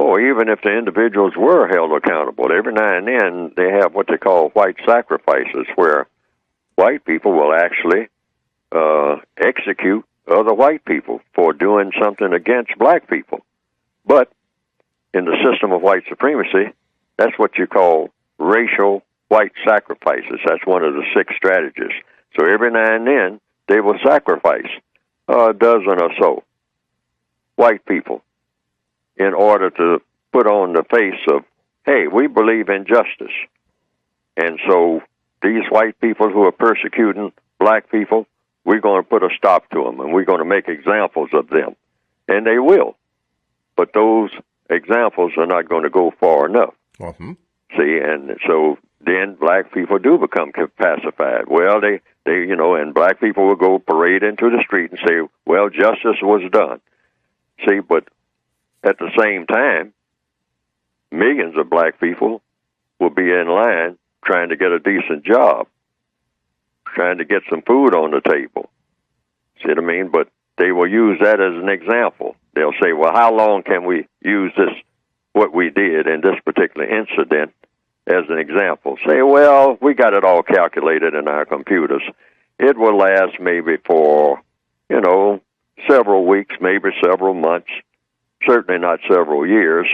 or even if the individuals were held accountable, every now and then they have what they call white sacrifices, where white people will actually execute other white people for doing something against black people. But in the system of white supremacy, that's what you call racial white sacrifices. That's one of the 6 strategies. So every now and then, they will sacrifice a dozen or so white people in order to put on the face of, hey, we believe in justice. And so these white people who are persecuting black people, we're going to put a stop to them, and we're going to make examples of them. And they will. But those examples are not going to go far enough. Mm-hmm. See, and so then black people do become pacified. Well, they and black people will go parade into the street and say, well, justice was done. See, but at the same time, millions of black people will be in line trying to get a decent job, trying to get some food on the table. See what I mean? But they will use that as an example. They'll say, well, how long can we use this, what we did in this particular incident, as an example? Say, well, we got it all calculated in our computers. It will last maybe for, several weeks, maybe several months, certainly not several years.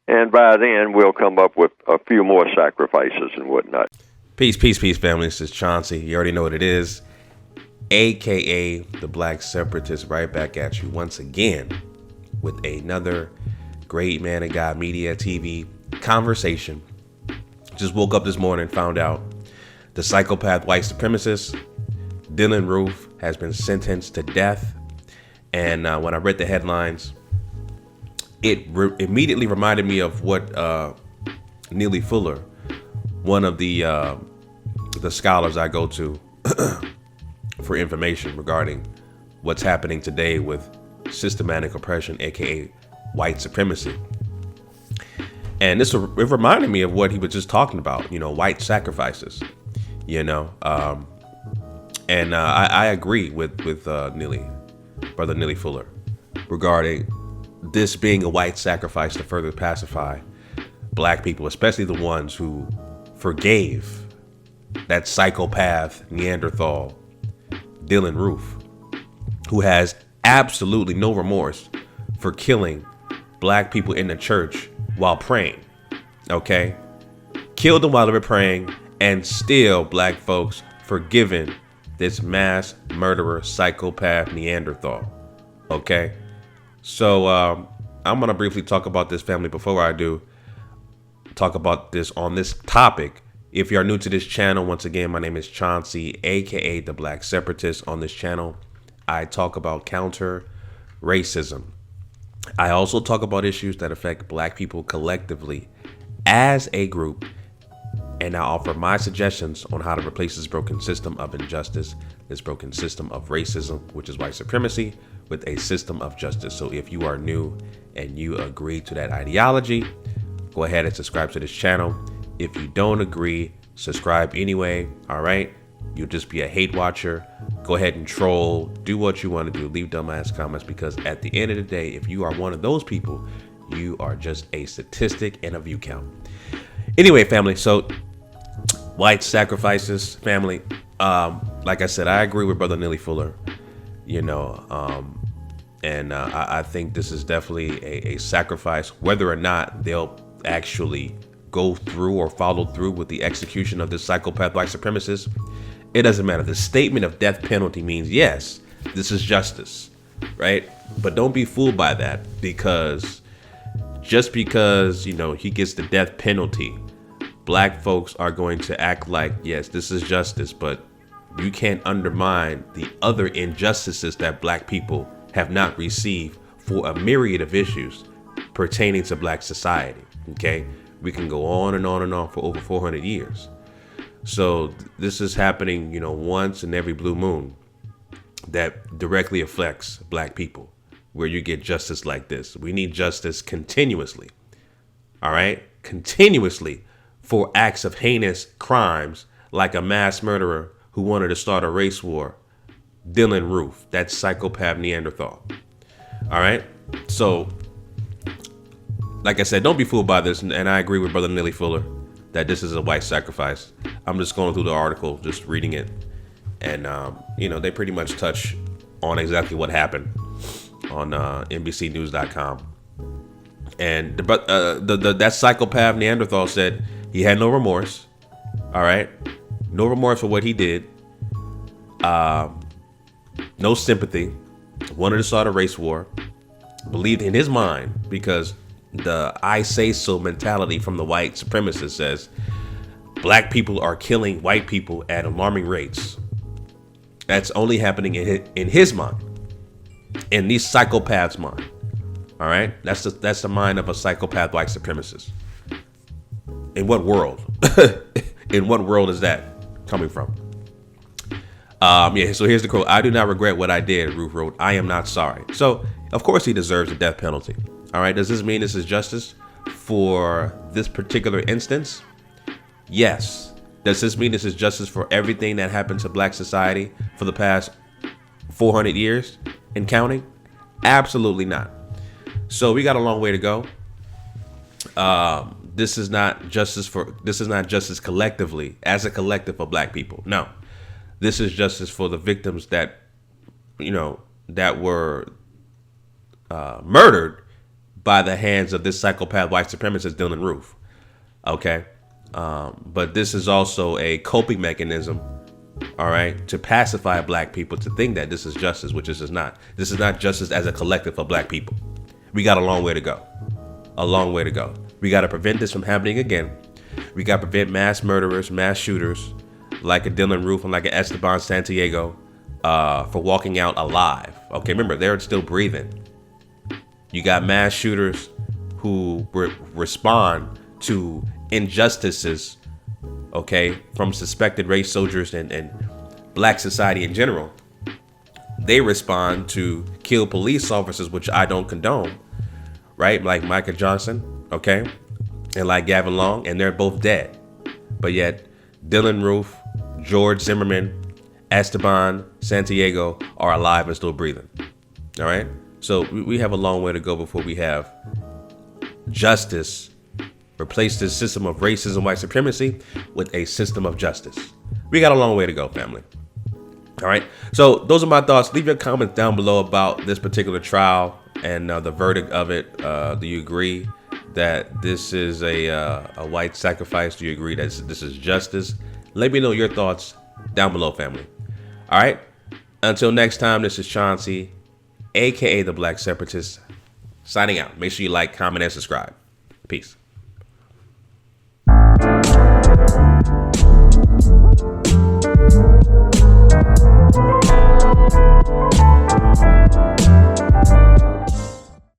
And by then, we'll come up with a few more sacrifices and whatnot. Peace, family. This is Chauncey. You already know what it is, a.k.a. the Black Separatist, right back at you once again with another great Man of God Media TV conversation. Just woke up this morning, found out the psychopath white supremacist, Dylann Roof, has been sentenced to death. And when I read the headlines, it immediately reminded me of what Neely Fuller, one of the scholars I go to for information regarding what's happening today with systematic oppression, aka white supremacy. And it reminded me of what he was just talking about, white sacrifices, and I agree with Brother Neely Fuller, regarding this being a white sacrifice to further pacify black people, especially the ones who forgave that psychopath Neanderthal, Dylann Roof, who has absolutely no remorse for killing black people in the church while praying. Okay? Killed them while they were praying, and still black folks forgiven this mass murderer, psychopath Neanderthal. Okay? So I'm going to briefly talk about this, family. Before I do talk about this on this topic, if you are new to this channel, once again, my name is Chauncey, aka the Black Separatist. On this channel, I talk about counter racism. I also talk about issues that affect black people collectively as a group, and I offer my suggestions on how to replace this broken system of injustice, this broken system of racism, which is white supremacy, with a system of justice. So if you are new and you agree to that ideology, go ahead and subscribe to this channel. If you don't agree, subscribe anyway. All right. You'll just be a hate watcher. Go ahead and troll. Do what you want to do. Leave dumbass comments, because at the end of the day, if you are one of those people, you are just a statistic and a view count. Anyway, family. So white sacrifices, family. Like I said, I agree with Brother Neely Fuller, and I think this is definitely a sacrifice. Whether or not they'll actually go through or follow through with the execution of this psychopath white supremacist, it doesn't matter. The statement of death penalty means, yes, this is justice, right? But don't be fooled by that, because just because, he gets the death penalty, black folks are going to act like, yes, this is justice, but you can't undermine the other injustices that black people have not received for a myriad of issues pertaining to black society, okay? We can go on and on and on for over 400 years. So this is happening, once in every blue moon that directly affects black people, where you get justice like this. We need justice continuously, all right? Continuously for acts of heinous crimes like a mass murderer who wanted to start a race war, Dylann Roof, that psychopath Neanderthal. All right? So like I said, don't be fooled by this. And I agree with Brother Neely Fuller that this is a white sacrifice. I'm just going through the article, just reading it. And, they pretty much touch on exactly what happened on NBCnews.com. And that psychopath Neanderthal said he had no remorse. All right. No remorse for what he did. No sympathy. Wanted to start a race war. Believed in his mind, because the I say so mentality from the white supremacist says black people are killing white people at alarming rates. That's only happening in his mind, in these psychopaths' mind. All right, that's the mind of a psychopath white supremacist. In what world? In what world is that coming from? So here's the quote. "I do not regret what I did," Ruth wrote. "I am not sorry." So, of course, he deserves the death penalty. All right. Does this mean this is justice for this particular instance? Yes. Does this mean this is justice for everything that happened to black society for the past 400 years and counting? Absolutely not. So we got a long way to go. This is not justice collectively, as a collective of black people. No. This is justice for the victims that were murdered by the hands of this psychopath white supremacist Dylan Roof. Okay. But this is also a coping mechanism, all right, to pacify black people to think that this is justice, which this is not. This is not justice as a collective of black people. We got a long way to go. A long way to go. We got to prevent this from happening again. We got to prevent mass murderers, mass shooters, like a Dylan Roof and like an Esteban Santiago, for walking out alive. Okay, remember, they're still breathing. You got mass shooters who respond to injustices, okay, from suspected race soldiers and black society in general. They respond to kill police officers, which I don't condone, right? Like Micah Johnson, okay, and like Gavin Long, and they're both dead. But yet, Dylan Roof, George Zimmerman, Esteban Santiago are alive and still breathing. All right. So we have a long way to go before we have justice replace this system of racism, white supremacy with a system of justice. We got a long way to go, family. All right. So those are my thoughts. Leave your comments down below about this particular trial and the verdict of it. Do you agree that this is a white sacrifice? Do you agree that this is justice? Let me know your thoughts down below, family. All right. Until next time, this is Chauncey, aka the Black Separatist, signing out. Make sure you like, comment, and subscribe. Peace.